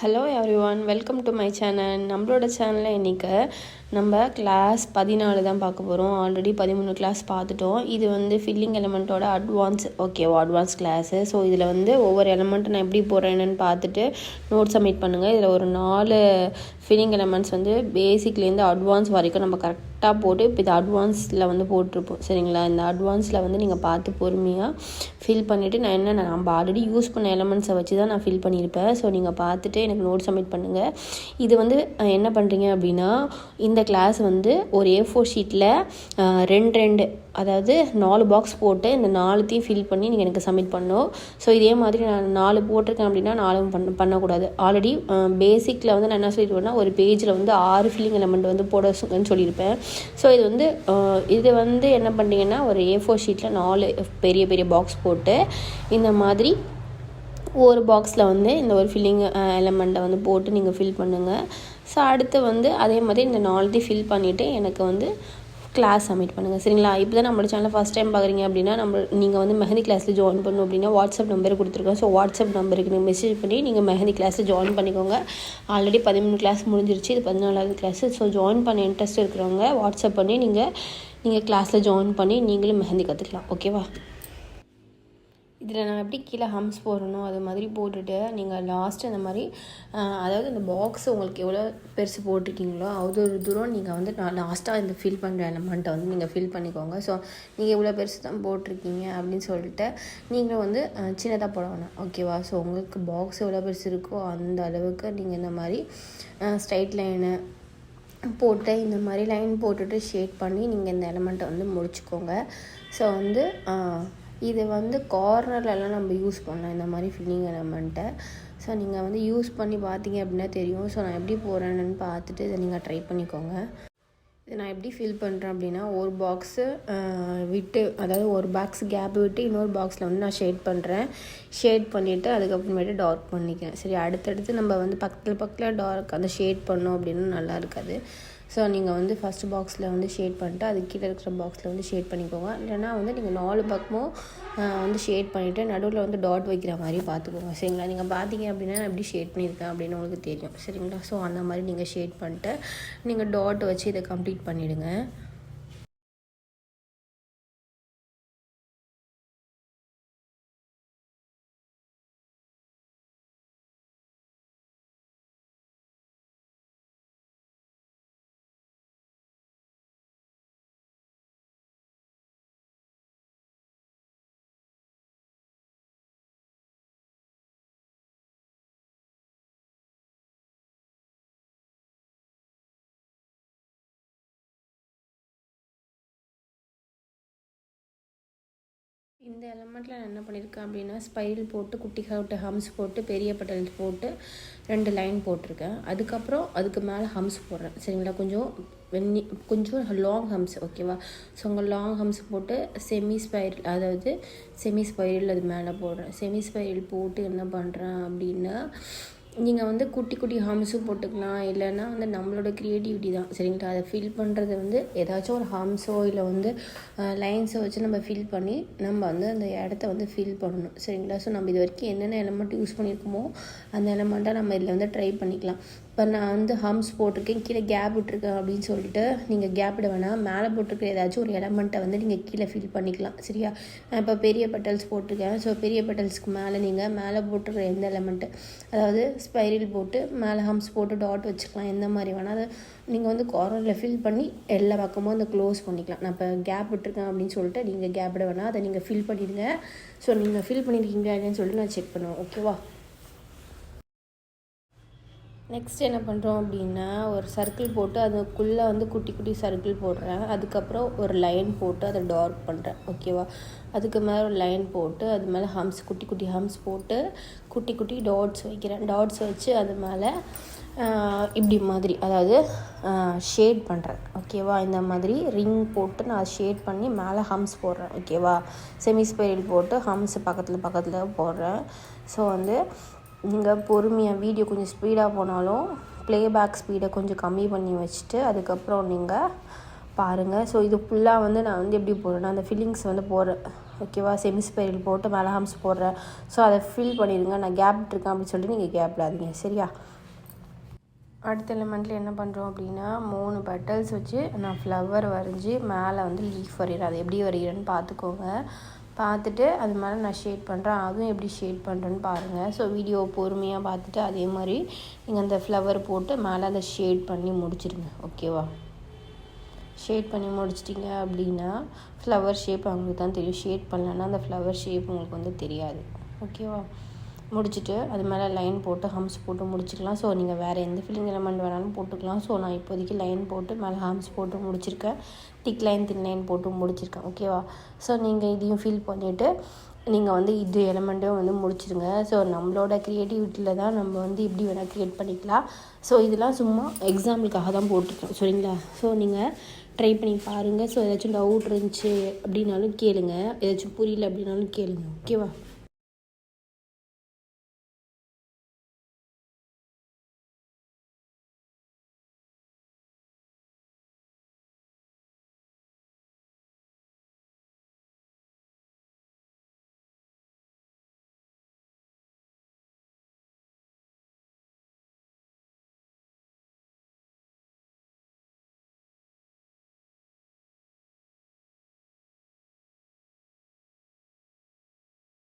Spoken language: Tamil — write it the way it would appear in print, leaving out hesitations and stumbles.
Hello everyone, welcome to my channel. நம்மளோட சேனலில் இன்றைக்கி நம்ம கிளாஸ் 14 தான் பார்க்க போகிறோம். ஆல்ரெடி 13 கிளாஸ் பார்த்துட்டோம். இது வந்து ஃபில்லிங் எலமெண்ட்டோட அட்வான்ஸ் கிளாஸு. ஸோ இதில் வந்து ஒவ்வொரு எலமெண்ட்டு நான் எப்படி போடுறேன்னு பார்த்துட்டு நோட் சப்மிட் பண்ணுங்கள். இதில் ஒரு 4 ஃபில்லிங் எலமெண்ட்ஸ் வந்து பேசிக்லேருந்து அட்வான்ஸ் வரைக்கும் நம்ம கரெக்டாக போட்டு இப்போ இது அட்வான்ஸில் வந்து போட்டிருப்போம். சரிங்களா? இந்த அட்வான்ஸில் வந்து நீங்கள் பார்த்து பொறுமையாக ஃபில் பண்ணிவிட்டு நம்ம ஆல்ரெடி யூஸ் பண்ண எலமெண்ட்ஸை வச்சு தான் நான் ஃபில் பண்ணியிருப்பேன். ஸோ நீங்கள் பார்த்துட்டு எனக்கு நோட் சப்மிட் பண்ணுங்கள். இது வந்து என்ன பண்ணுறீங்க அப்படின்னா, இந்த கிளாஸ் வந்து ஒரு A4 ஷீட்டில் 2 அதாவது 4 பாக்ஸ் போட்டு இந்த 4த்தையும் ஃபில் பண்ணி நீங்கள் எனக்கு சப்மிட் பண்ணணும். ஸோ இதே மாதிரி நான் 4 போட்டிருக்கேன் அப்படின்னா 4 பண்ணக்கூடாது. ஆல்ரெடி பேசிக்கில் வந்து நான் என்ன சொல்லியிருப்பேன்னா, ஒரு பேஜில் வந்து 6 ஃபில்லிங் எலமெண்ட் வந்து போடன்னு சொல்லியிருப்பேன். ஸோ இது வந்து என்ன பண்ணுறீங்கன்னா, ஒரு A4 ஷீட்டில் 4 பெரிய பெரிய பாக்ஸ் போட்டு இந்த மாதிரி ஒரு பாக்ஸில் வந்து இந்த ஒரு ஃபில்லிங் எலமெண்ட்டை வந்து போட்டு நீங்கள் ஃபில் பண்ணுங்கள். ஸோ அடுத்து வந்து அதே மாதிரி இந்த 4த்தையும் ஃபில் பண்ணிவிட்டு எனக்கு வந்து கிளாஸ் சப்மிட் பண்ணுங்கள். சரிங்களா? இப்போ தான் நம்மளோட சேனலை ஃபஸ்ட் டைம் பார்க்குறீங்க அப்படின்னா, நீங்கள் வந்து மெஹந்தி கிளாஸில் ஜாயின் பண்ணணும் அப்படின்னா வாட்ஸ்அப் நம்பர் கொடுத்துருக்கோம். ஸோ வாட்ஸ்அப் நம்பருக்கு நீங்கள் மெசேஜ் பண்ணி நீங்கள் மெஹந்தி கிளாஸில் ஜாயின் பண்ணிக்கோங்க. ஆல்ரெடி 13 கிளாஸ் முடிஞ்சிருச்சு. இது 14வது கிளாஸு. ஸோ ஜாயின் பண்ண இன்ட்ரெஸ்ட் இருக்கிறவங்க வாட்ஸ்அப் பண்ணி நீங்கள் கிளாஸில் ஜாயின் பண்ணி நீங்களும் மெஹந்தி கற்றுக்கலாம். ஓகேவா? இதில் நான் எப்படி கீழே ஹம்ஸ் போடணும் அது மாதிரி போட்டுட்டு நீங்கள் லாஸ்ட்டு இந்த மாதிரி அதாவது இந்த பாக்ஸ் உங்களுக்கு எவ்வளோ பெருசு போட்டிருக்கீங்களோ அவ்வளோ ஒரு தூரம் நீங்கள் வந்து லாஸ்ட்டாக இந்த ஃபில் பண்ணுற எலமெண்ட்டை வந்து நீங்கள் ஃபில் பண்ணிக்கோங்க. ஸோ நீங்கள் எவ்வளோ பெருசு தான் போட்டிருக்கீங்க அப்படின்னு சொல்லிட்டு நீங்கள் வந்து சின்னதாக போட வேணாம். ஓகேவா? ஸோ உங்களுக்கு பாக்ஸ் எவ்வளோ பெருசு இருக்கோ அந்த அளவுக்கு நீங்கள் இந்த மாதிரி ஸ்ட்ரைட் லைனு போட்டு இந்த மாதிரி லைன் போட்டுட்டு ஷேட் பண்ணி நீங்கள் இந்த எலமெண்ட்டை வந்து முடிச்சுக்கோங்க. ஸோ வந்து இது வந்து கார்னர்லலாம் நம்ம யூஸ் பண்ணலாம் இந்த மாதிரி ஃபில்லிங் எலமெண்ட்டை. ஸோ நீங்கள் வந்து யூஸ் பண்ணி பார்த்தீங்க அப்படின்னா தெரியும். ஸோ நான் எப்படி போடுறேன்னு பார்த்துட்டு இதை நீங்கள் ட்ரை பண்ணிக்கோங்க. இது நான் எப்படி ஃபில் பண்ணுறேன் அப்படின்னா, ஒரு பாக்ஸு விட்டு, அதாவது ஒரு பாக்ஸ் கேப் விட்டு இன்னொரு பாக்ஸில் வந்து நான் ஷேட் பண்ணிவிட்டு அதுக்கப்புறமேட்டு டார்க் பண்ணிக்கிறேன். சரி, அடுத்தடுத்து நம்ம வந்து பக்கத்தில் டார்க் அந்த ஷேட் பண்ணோம் அப்படின்னா நல்லா இருக்காது. ஸோ நீங்கள் வந்து ஃபஸ்ட்டு பாக்ஸில் வந்து ஷேட் பண்ணிட்டு அது கீழே இருக்கிற பாக்ஸில் வந்து ஷேட் பண்ணிக்கோங்க. இல்லைனா வந்து நீங்கள் 4 பக்கமும் வந்து ஷேட் பண்ணிவிட்டு நடுவில் வந்து டாட் வைக்கிற மாதிரி பார்த்துக்கோங்க. சரிங்களா? நீங்கள் பார்த்தீங்க அப்படின்னா நான் எப்படி ஷேட் பண்ணியிருக்கேன் அப்படின்னு உங்களுக்கு தெரியும். சரிங்களா? ஸோ அந்த மாதிரி நீங்கள் ஷேட் பண்ணிட்டு நீங்கள் டாட் வச்சு இதை கம்ப்ளீட் பண்ணிவிடுங்க. இந்த எலமெண்ட்டில் நான் என்ன பண்ணியிருக்கேன் அப்படின்னா, ஸ்பைரல் போட்டு குட்டி ஹம்ஸ் போட்டு பெரிய பெட்டல்ஸ் போட்டு 2 லைன் போட்டிருக்கேன். அதுக்கப்புறம் அதுக்கு மேலே ஹம்ஸ் போடுறேன். சரிங்களா? கொஞ்சம் லாங் ஹம்ஸ். ஓகேவா? ஸோ உங்கள் லாங் ஹம்ஸ் போட்டு செமி ஸ்பைரல் அது மேலே போடுறேன். செமி ஸ்பைரல் போட்டு என்ன பண்ணுறேன் அப்படின்னா, நீங்கள் வந்து குட்டி ஹம்ஸும் போட்டுக்கலாம். இல்லைன்னா வந்து நம்மளோட க்ரியேட்டிவிட்டி தான். சரிங்களா? அதை ஃபில் பண்ணுறது வந்து ஏதாச்சும் ஒரு ஹம்ஸோ இல்லை வந்து லைன்ஸை வச்சு நம்ம ஃபில் பண்ணி நம்ம வந்து அந்த இடத்த வந்து ஃபில் பண்ணணும். சரிங்களா? ஸோ நம்ம இது வரைக்கும் என்னென்ன எலமெண்ட் யூஸ் பண்ணியிருக்கோமோ அந்த எலமெண்ட்டாக நம்ம இதில் வந்து ட்ரை பண்ணிக்கலாம். இப்போ நான் வந்து ஹம்ஸ் போட்டிருக்கேன், கீழே கேப் விட்டுருக்கேன் அப்படின்னு சொல்லிட்டு நீங்கள் கேப் விட வேணாம். மேலே போட்டிருக்க ஏதாச்சும் ஒரு எலமெண்ட்டை வந்து நீங்கள் கீழே ஃபில் பண்ணிக்கலாம். சரியா? நான் இப்போ பெரிய பெட்டல்ஸ் போட்டிருக்கேன். ஸோ பெரிய பெட்டல்ஸ்க்கு மேலே போட்டிருக்கிற எந்த எலமெண்ட்டு, அதாவது ஸ்பைரல் போட்டு மேலே ஹம்ஸ் போட்டு டாட் வச்சுக்கலாம். எந்த மாதிரி வேணால் அதை நீங்கள் வந்து கார்னரில் ஃபில் பண்ணி எல்லா பக்கமும் அதை க்ளோஸ் பண்ணிக்கலாம். நான் இப்போ கேப் விட்டுருக்கேன் அப்படின்னு சொல்லிட்டு நீங்கள் கேப் விட வேணாம், அதை நீங்கள் ஃபில் பண்ணிடுங்க. ஸோ நீங்கள் ஃபில் பண்ணியிருக்கீங்களா இல்லைன்னு சொல்லிட்டு நான் செக் பண்ணுவேன். ஓகேவா? நெக்ஸ்ட் என்ன பண்ணுறோம் அப்படின்னா, ஒரு சர்க்கிள் போட்டு அதுக்குள்ளே வந்து குட்டி சர்க்கிள் போடுறேன். அதுக்கப்புறம் ஒரு லைன் போட்டு அதை டார்க் பண்ணுறேன். ஓகேவா? அதுக்கு மேலே ஒரு லைன் போட்டு அது மேலே ஹம்ஸ் குட்டி ஹம்ஸ் போட்டு குட்டி டாட்ஸ் வைக்கிறேன். டாட்ஸ் வச்சு அது மேலே இப்படி மாதிரி, அதாவது ஷேட் பண்ணுறேன். ஓகேவா? இந்த மாதிரி ரிங் போட்டு நான் ஷேட் பண்ணி மேலே ஹம்ஸ் போடுறேன். ஓகேவா? செமி ஸ்பைரல் போட்டு ஹம்ஸ் பக்கத்தில் போடுறேன். ஸோ வந்து நீங்கள் பொறுமையாக வீடியோ கொஞ்சம் ஸ்பீடாக போனாலும் ப்ளேபேக் ஸ்பீடை கொஞ்சம் கம்மி பண்ணி வச்சுட்டு அதுக்கப்புறம் நீங்கள் பாருங்கள். ஸோ இது ஃபுல்லாக வந்து நான் வந்து எப்படி போடுறேன்னா, அந்த ஃபில்லிங்ஸ் வந்து ஓகேவா. செமி ஸ்பைரல் போட்டு மேலே ஹம்ஸ் போடுறேன். ஸோ அதை ஃபில் பண்ணிடுங்க. நான் கேப் விட்டுருக்கேன் அப்படின்னு சொல்லிட்டு நீங்கள் கேப் விடாதீங்க, சரியா. அடுத்த எலிமெண்ட்டில் என்ன பண்ணுறோம் அப்படின்னா 3 பெட்டல்ஸ் வச்சு நான் ஃப்ளவர் வரைஞ்சி மேலே வந்து லீஃப் வரைகிறேன். அது எப்படி வரைகிறேன்னு பார்த்துக்கோங்க. பார்த்துட்டு அது மேலே நான் ஷேட் பண்ணுறேன். அதுவும் எப்படி ஷேட் பண்ணுறேன்னு பாருங்கள். ஸோ வீடியோ பொறுமையாக பார்த்துட்டு அதே மாதிரி நீங்கள் அந்த ஃப்ளவர் போட்டு மேலே அதை ஷேட் பண்ணி முடிச்சிடுங்க, ஓகேவா. ஷேட் பண்ணி முடிச்சிட்டிங்க அப்படின்னா ஃப்ளவர் ஷேப் அவங்களுக்கு தான் தெரியும். ஷேட் பண்ணலன்னா அந்த ஃப்ளவர் ஷேப் உங்களுக்கு வந்து தெரியாது, ஓகேவா. முடிச்சுட்டு அது மேலே லைன் போட்டு ஹம்ஸ் போட்டு முடிச்சுக்கலாம். ஸோ நீங்கள் வேறு எந்த ஃபில்லிங் எலிமெண்ட் வேணாலும் போட்டுக்கலாம். ஸோ நான் இப்போதைக்கு லைன் போட்டு மேலே ஹம்ஸ் போட்டு முடிச்சிருக்கேன். திக் லைன் தின் லைன் போட்டு முடிச்சிருக்கேன், ஓகேவா. ஸோ நீங்கள் இதையும் ஃபில் பண்ணிவிட்டு நீங்கள் வந்து இது எலிமெண்ட்டும் வந்து முடிச்சிடுங்க. ஸோ நம்மளோட க்ரியேட்டிவிட்டியில் தான் நம்ம வந்து இப்படி வேணால் க்ரியேட் பண்ணிக்கலாம். ஸோ இதெல்லாம் சும்மா எக்ஸாம்பிளுக்காக தான் போட்டிருக்கேன், சரிங்களா. ஸோ நீங்கள் ட்ரை பண்ணி பாருங்கள். ஸோ ஏதாச்சும் டவுட் இருந்துச்சு அப்படின்னாலும் கேளுங்க, ஏதாச்சும் புரியல அப்படின்னாலும் கேளுங்க, ஓகேவா.